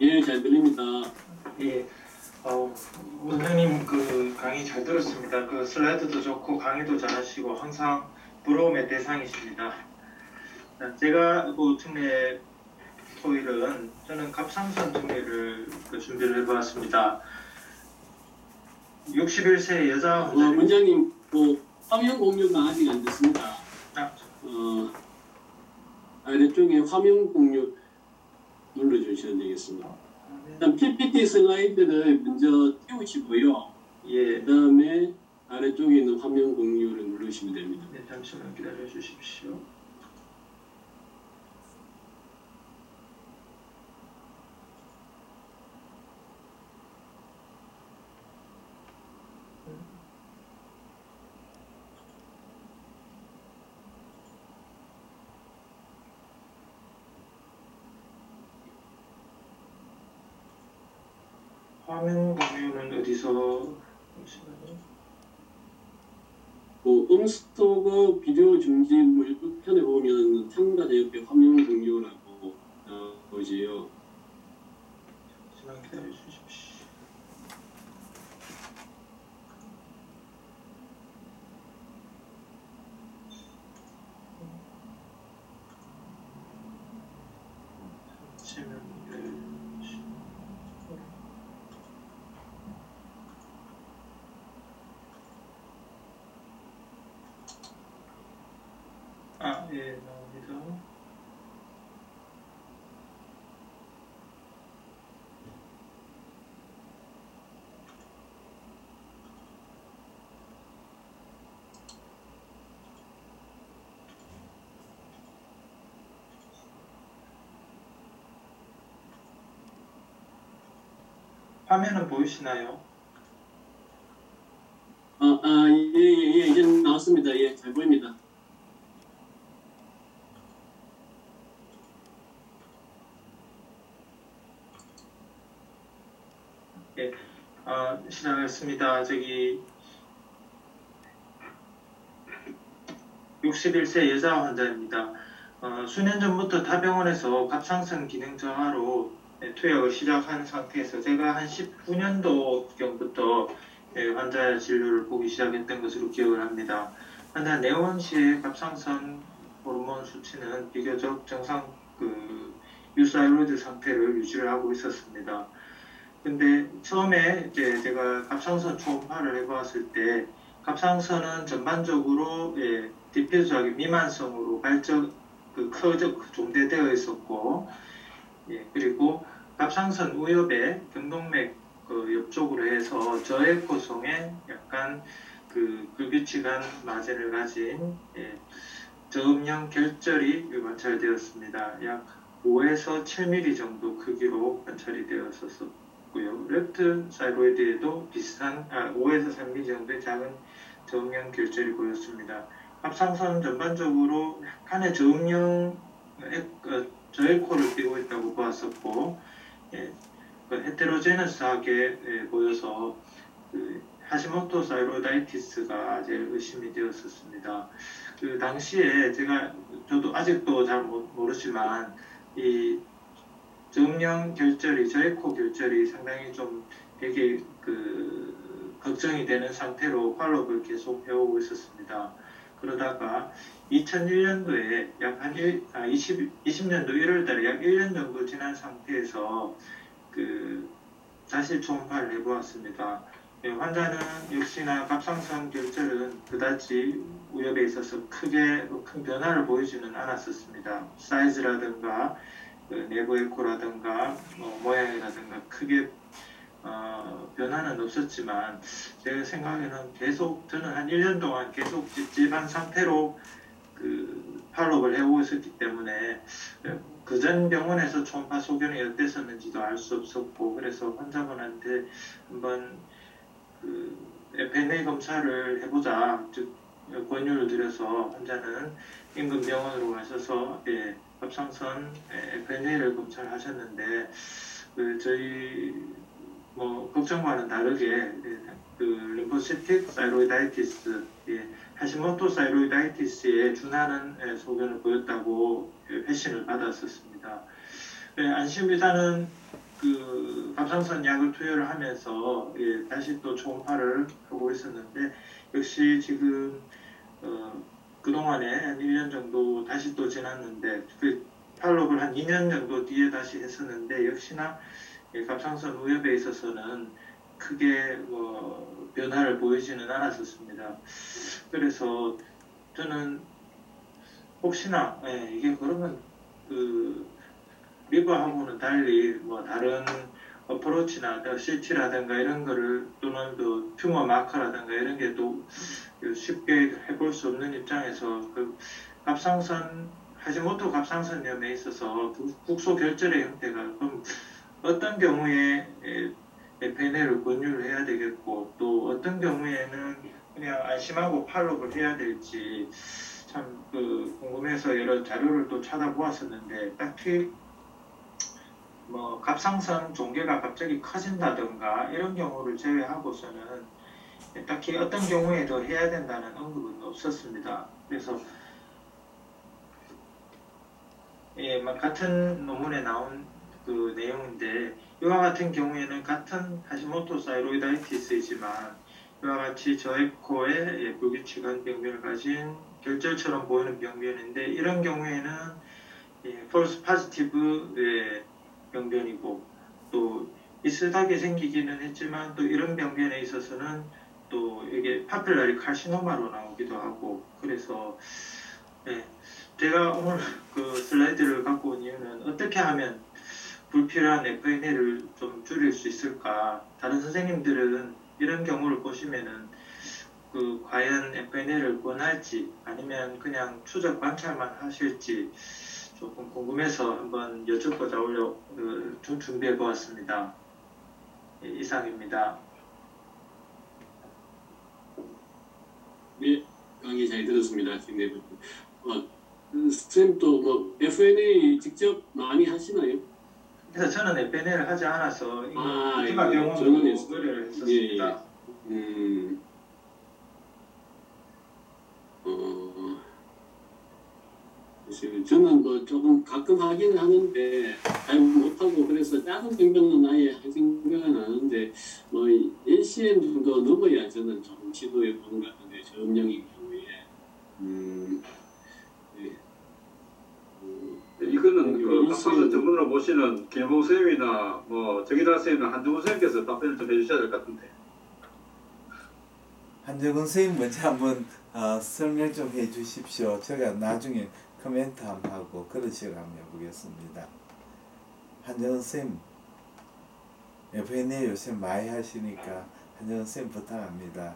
예, 잘 들립니다. 예, 원장님 그 강의 잘 들었습니다. 그 슬라이드도 좋고 강의도 잘하시고 항상 부러움의 대상이십니다. 제가 특례 토일은 저는 갑상선 특례를 준비를 해보았습니다. 61세 여자 원장님, 화면 공유가 아직 안 됐습니다. 아래쪽에 화면 공유 눌러주시면 되겠습니다. 일단 PPT 슬라이드를 먼저 띄우시고요. 예. 그 다음에 아래쪽에 있는 화면 공유를 누르시면 됩니다. 네, 잠시만 기다려 주십시오. 화면 공유는 어디서 잠시만요. 음스토그 비디오 중지 편에 보면 참가자 옆에 화면 공유라고 보이세요. 잠시만 기다려 주십시오. 예, 나옵니다. 화면은 보이시나요? 예, 이제 나왔습니다. 예, 잘 보입니다. 예, 시작하겠습니다. 61세 여자 환자입니다. 수년 전부터 타병원에서 갑상선 기능 저하로 투약을 시작한 상태에서 제가 한 19년도경부터 환자 진료를 보기 시작했던 것으로 기억을 합니다. 환자 내원 시에 갑상선 호르몬 수치는 비교적 정상 유사이로이드 상태를 유지를 하고 있었습니다. 근데 처음에 이제 제가 갑상선 초음파를 해보았을 때 갑상선은 전반적으로 디퓨즈하게 미만성으로 존재되어 있었고, 그리고 갑상선 우엽에 경동맥 옆쪽으로 해서 저에코성에 약간 불규칙한 마제를 가진 저음형 결절이 관찰되었습니다. 약 5에서 7mm 정도 크기로 관찰이 되었었고요. 렙트 사이로이드에도 비슷한 5에서 3mm 정도의 작은 저음형 결절이 보였습니다. 갑상선은 전반적으로 약간의 저음형 저에코를 띠고 있다고 보았었고, 헤테로제너스하게 보여서 하시모토 사이로이다이티스가 제일 의심이 되었었습니다. 그 당시에 저도 아직도 잘 모르지만 이 저음형 결절이 저에코 결절이 상당히 좀 되게 걱정이 되는 상태로 팔로업을 계속 해오고 있었습니다. 그러다가 2001년도에 약 한 20년도 1월 달에 약 1년 정도 지난 상태에서 사실 초음파를 해보았습니다. 환자는 역시나 갑상선 결절은 그다지 우엽에 있어서 큰 변화를 보이지는 않았었습니다. 사이즈라든가 내부 에코라든가 모양이라든가 크게 변화는 없었지만 제 생각에는 저는 한 1년 동안 계속 찝찝한 상태로 팔로업을 해오고 있었기 때문에 그전 병원에서 초음파 소견이 어땠었는지도 알 수 없었고, 그래서 환자분한테 한번 FNA 검사를 해보자 권유를 드려서 환자는 인근 병원으로 가셔서 갑상선 FNA를 검사를 하셨는데 저희 걱정과는 다르게 림포시틱 사이로이다이티스, 하시모토 사이로이다이티스에 준하는 소견을 보였다고 회신을 받았었습니다. 안심의사는 갑상선 약을 투여를 하면서 다시 또 초음파를 하고 있었는데 역시 지금 그동안에 한 1년 정도 다시 또 지났는데 그 팔로우를 한 2년 정도 뒤에 다시 했었는데 역시나 갑상선 우엽에 있어서는 크게 변화를 보이지는 않았었습니다. 그래서 저는 혹시나 이게 그러면 리버하고는 달리 다른 어프로치나 CT라든가 이런 거를 또는 튜머 마커라든가 이런 게 또 쉽게 해볼 수 없는 입장에서 갑상선 하시모토 갑상선염에 있어서 국소 결절의 형태가 그럼 어떤 경우에 FNA를 권유를 해야 되겠고 또 어떤 경우에는 그냥 안심하고 팔로우를 해야 될지 참 궁금해서 여러 자료를 또 찾아보았었는데 딱히 갑상선 종괴가 갑자기 커진다든가 이런 경우를 제외하고서는 딱히 어떤 경우에도 해야 된다는 언급은 없었습니다. 그래서 같은 논문에 나온 내용인데 이와 같은 경우에는 같은 하시모토 사이로이다이티스이지만 이와 같이 저에코의 불규칙한 병변을 가진 결절처럼 보이는 병변인데 이런 경우에는 폴스 파지티브 병변이고 또 비슷하게 생기기는 했지만 또 이런 병변에 있어서는 또 이게 파필라리 카시노마로 나오기도 하고 그래서 제가 오늘 슬라이드를 갖고 온 이유는 어떻게 하면 불필요한 FNA를 좀 줄일 수 있을까. 다른 선생님들은 이런 경우를 보시면은 과연 FNA를 권할지 아니면 그냥 추적 관찰만 하실지 조금 궁금해서 한번 여쭙고자 준비해 보았습니다. 이상입니다. 네, 강의 잘 들었습니다. 김대표님. 선생님도 FNA 직접 많이 하시나요? 그래서 저는 FNA를 하지 않아서 이거 병원으로 의뢰를 했었습니다. 저는 조금 가끔 하긴 하는데 잘 못하고 그래서 작은 병변은 아예 할 생각은 안 하는데 LCM 정도 넘어야 저는 좀 시도해 보는 것 같은데 저음령인 경우에 이거는 갑상선 전문으로 모시는 김봉 선생님이나 정의달 선생님이나 한정훈 선생님께서 답변을 좀 해주셔야 될 것 같은데. 한정훈 선생님 먼저 한번 설명 좀 해주십시오. 제가 나중에 코멘트 한번 하고 그런 식으로 한번 해보겠습니다. 한정훈 선생님 FNA 요새 많이 하시니까 한정훈 선생님 부탁합니다.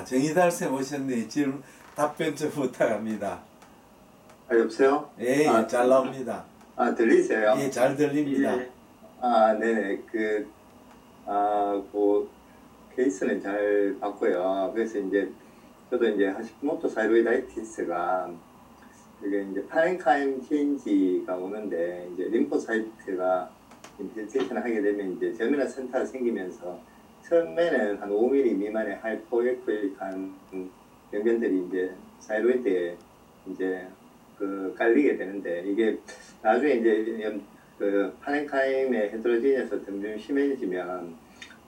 정의달 쌤 오셨네. 지금 답변 좀 부탁합니다. 여보세요? 예, 잘 나옵니다. 들리세요? 예, 잘 들립니다. 네네. 케이스는 잘 봤고요. 그래서 이제 저도 이제 하시모토 사이로이다이티스가 이게 이제 파렌카임 체인지가 오는데 이제 림포사이트가 인필트레이션 하게 되면 이제 저면화 센터가 생기면서 처음에는 한 5mm 미만의 하이포에코익한 병변들이 이제 사이로이드에 이제 깔리게 되는데 이게 나중에 이제 파렌카임의 헤드로지니어서 점점 심해지면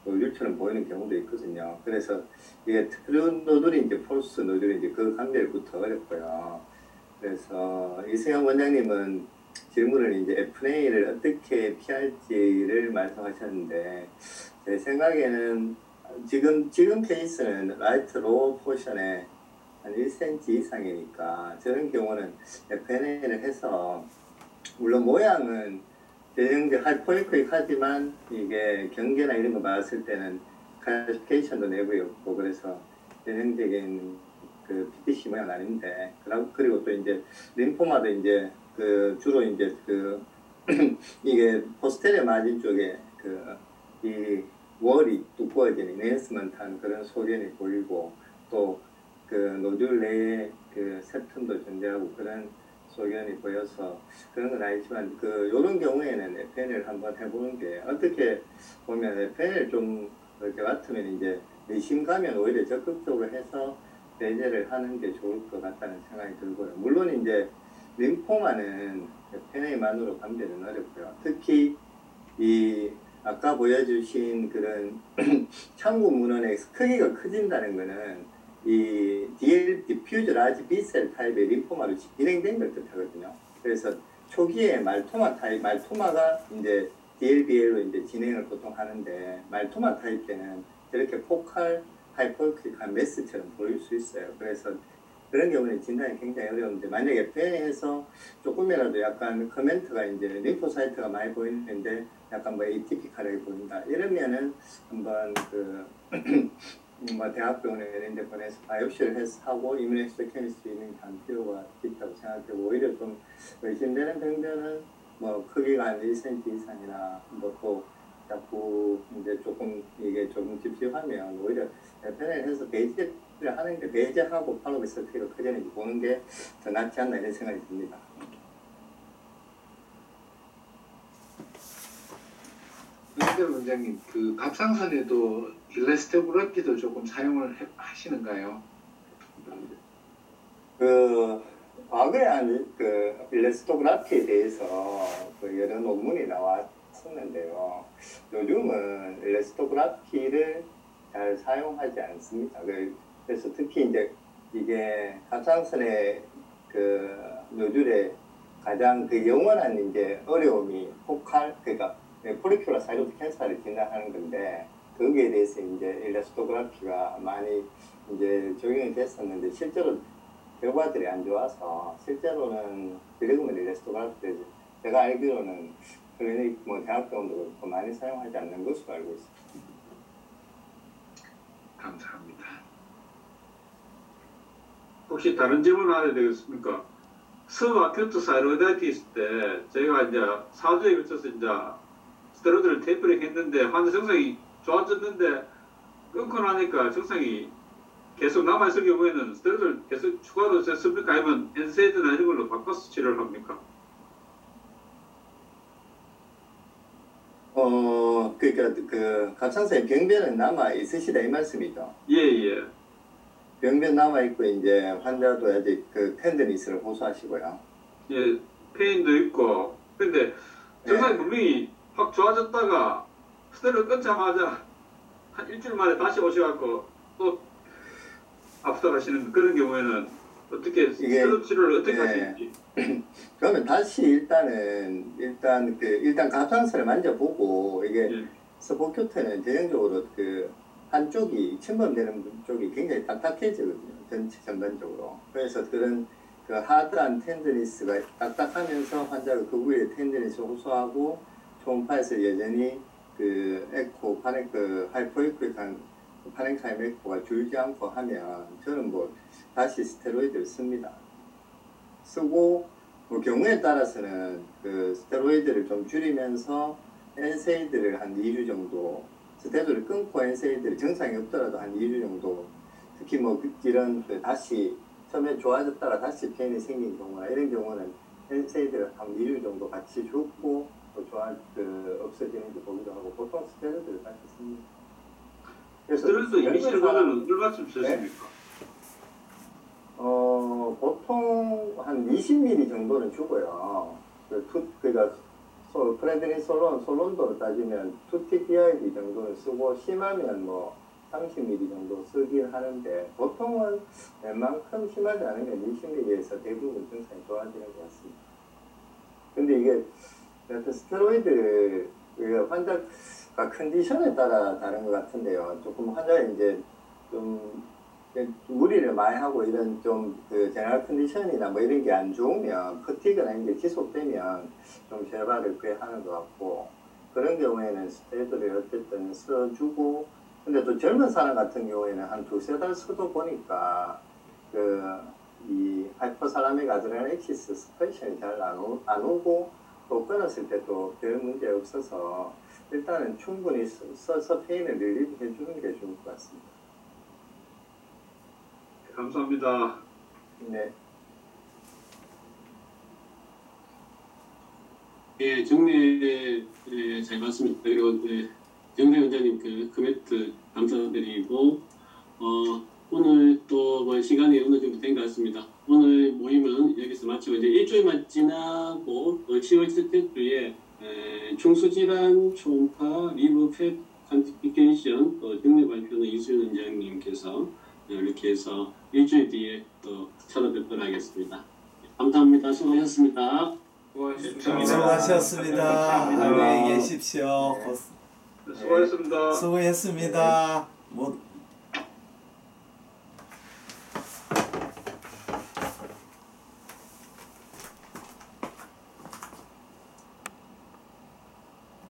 율처럼 보이는 경우도 있거든요. 그래서 이게 트루 노들이 이제 폴스 노들이 이제 그 감별부터 어렵고요. 그래서 이승현 원장님은 질문을 이제 FNA를 어떻게 피할지를 말씀하셨는데 제 생각에는 지금 케이스는 라이트 로우 포션에 한 1cm 이상이니까 저런 경우는 FNA를 해서 물론 모양은 대형적 하이포에코익 하지만 이게 경계나 이런 거 봤을 때는 클래시피케이션도 내부였고 그래서 대형적인 PTC 모양 아닌데 그리고 또 이제 림포마도 이제 주로 이제 이게 포스테리어 마진 쪽에 이 월이 두꺼워진 인핸스먼트한 그런 소견이 보이고 또 노듈 내에 세텀도 존재하고 그런 소견이 보여서 그런 건 아니지만 요런 경우에는 FN을 한번 해보는 게 어떻게 보면 FN을 좀 그렇게 맡으면 이제 의심 가면 오히려 적극적으로 해서 배제를 하는 게 좋을 것 같다는 생각이 들고요. 물론 이제 림포마는 FNA만으로 감별은 어렵고요. 특히 이 아까 보여주신 그런 참고 문헌의 크기가 커진다는 거는 이 DL 디퓨저 라지 B셀 타입의 림포마로 진행된 걸 뜻하거든요. 그래서 초기에 말토마가 이제 DLBL로 이제 진행을 보통 하는데 말토마 타입 때는 저렇게 포칼 하이포이크한 메스처럼 보일 수 있어요. 그래서 그런 경우는 진단이 굉장히 어려운데 만약에 FN에서 조금이라도 약간 커멘트가 이제 림포사이트가 많이 보이는데 약간 뭐 에이티피컬하게 보인다 이러면은 한번 뭐 대학병원에 이런 데 보내서 바이옵시를 해서 하고 이뮤노히스토케미스트리 있는 게 한 필요가 있다고 생각하고 오히려 좀 의심되는 병변은 뭐 크기가 한 1cm 이상이나 뭐 또 자꾸 이제 조금 이게 조금 집중하면 오히려 FN을 해서 배제를 하는 게 배제하고 팔로우 스테이가 커지는지 보는 게 더 낫지 않나 이런 생각이 듭니다. 윤석열 원장님, 그 갑상선에도 일레스토그라피도 조금 사용을 하시는가요? 과거에 한 일레스토그라피에 대해서 여러 논문이 나왔었는데요. 요즘은 일레스토그라피를 잘 사용하지 않습니다. 그래서 특히 이제 이게 갑상선의 노즐의 가장 영원한 이제 어려움이 포칼, 그러니까 포리큘러 사이로드 캔서를 진단하는 건데 거기에 대해서 이제 일레스토그라피가 많이 이제 적용이 됐었는데 실제로 결과들이 안 좋아서 실제로는 지금은 일레스토그라피를 제가 알기로는 클리닉 뭐 대학병원도 그렇고 많이 사용하지 않는 것으로 알고 있습니다. 감사합니다. 혹시 다른 질문 하나 되겠습니까? 서브아큐트 사이로이다이티스 때 저희가 이제 4주에 걸쳐서 이제 스테로이드를 테이퍼링 했는데 환자 증상이 좋아졌는데 끊고 나니까 증상이 계속 남아있을 경우에는 스테로이드를 계속 추가로 씁니까? 아니면 엔세이드나 이런 걸로 바꿔서 치료를 합니까? 그러니까 갑상선에 병변은 남아 있으시다 이 말씀이죠. 예. 병변 남아 있고 이제 환자도 아직 텐더니스를 호소하시고요. 예, 페인도 있고. 근데 증상이 분명히 확 좋아졌다가 스테로이드 끊자마자 한 일주일 만에 다시 오셔갖고 또 아프다 가시는 그런 경우에는 어떻게 스테로이드 치료를 어떻게 하시는지. 그러면 다시 일단 갑상선을 만져보고 이게 서포큐트는 전형적으로 한쪽이 침범되는 쪽이 굉장히 딱딱해지거든요. 전반적으로. 그래서 그런 하드한 텐더니스가 딱딱하면서 환자가 그 부위에 텐더니스 호소하고 초음파에서 여전히 에코 하이포이크한 파렌카임 에코가 줄지 않고 하면 저는 뭐 다시 스테로이드를 씁니다. 쓰고 경우에 따라서는 스테로이드를 좀 줄이면서 엔세이드를 한 2주 정도 스테로이드를 끊고 엔세이드를 정상이 없더라도 한 2주 정도 특히 이런 다시 처음에 좋아졌다가 다시 폐인이 생긴 경우나 이런 경우는 엔세이드를 한 2주 정도 같이 줬고 또 없어지는지 보기도 하고 보통 스테로이드를 같이 씁니다. 스테로이드 이니셜 얼마쯤 쓰십니까? 보통 한 20ml 정도는 주고요. 그러니까 프레드니솔론으로 따지면 2TPID 정도는 쓰고 심하면 30ml 정도 쓰긴 하는데 보통은 웬만큼 심하지 않으면 20ml에서 대부분 증상이 좋아지는 것 같습니다. 근데 이게 스테로이드 환자 컨디션에 따라 다른 것 같은데요. 조금 환자가 이제 좀 무리를 많이 하고 이런 제너럴 컨디션이나 이런 게 안 좋으면 퍼티그나 이런 게 지속되면 좀 재발을 꽤 하는 것 같고 그런 경우에는 스테로이드를 어쨌든 써주고 근데 또 젊은 사람 같은 경우에는 한 2-3달 써도 보니까 이 하이퍼살라믹 아드레날 액시스 스프레션이 잘 안 오고 또 끊었을 때도 별 문제 없어서 일단은 충분히 써서 페인을 릴리브해 주는 게 좋을 것 같습니다. 감사합니다. 네. 예, 정리에 잘 봤습니다. 그리고 정대 원장님 그 코멘트 감사드리고 오늘 또 뭐 시간이 어느 정도 된 것 같습니다. 오늘 모임은 여기서 마치고 이제 일주일만 지나고 10월 첫째 주에 중수질환 초음파 리브 팹 퀀티피케이션 정례 발표는 이수연 원장님께서 이렇게 해서 일주일 뒤에 또 찾아뵙도록 하겠습니다. 감사합니다. 수고하셨습니다. 수고하셨습니다. 안녕히 계십시오. 수고하셨습니다. 수고했습니다.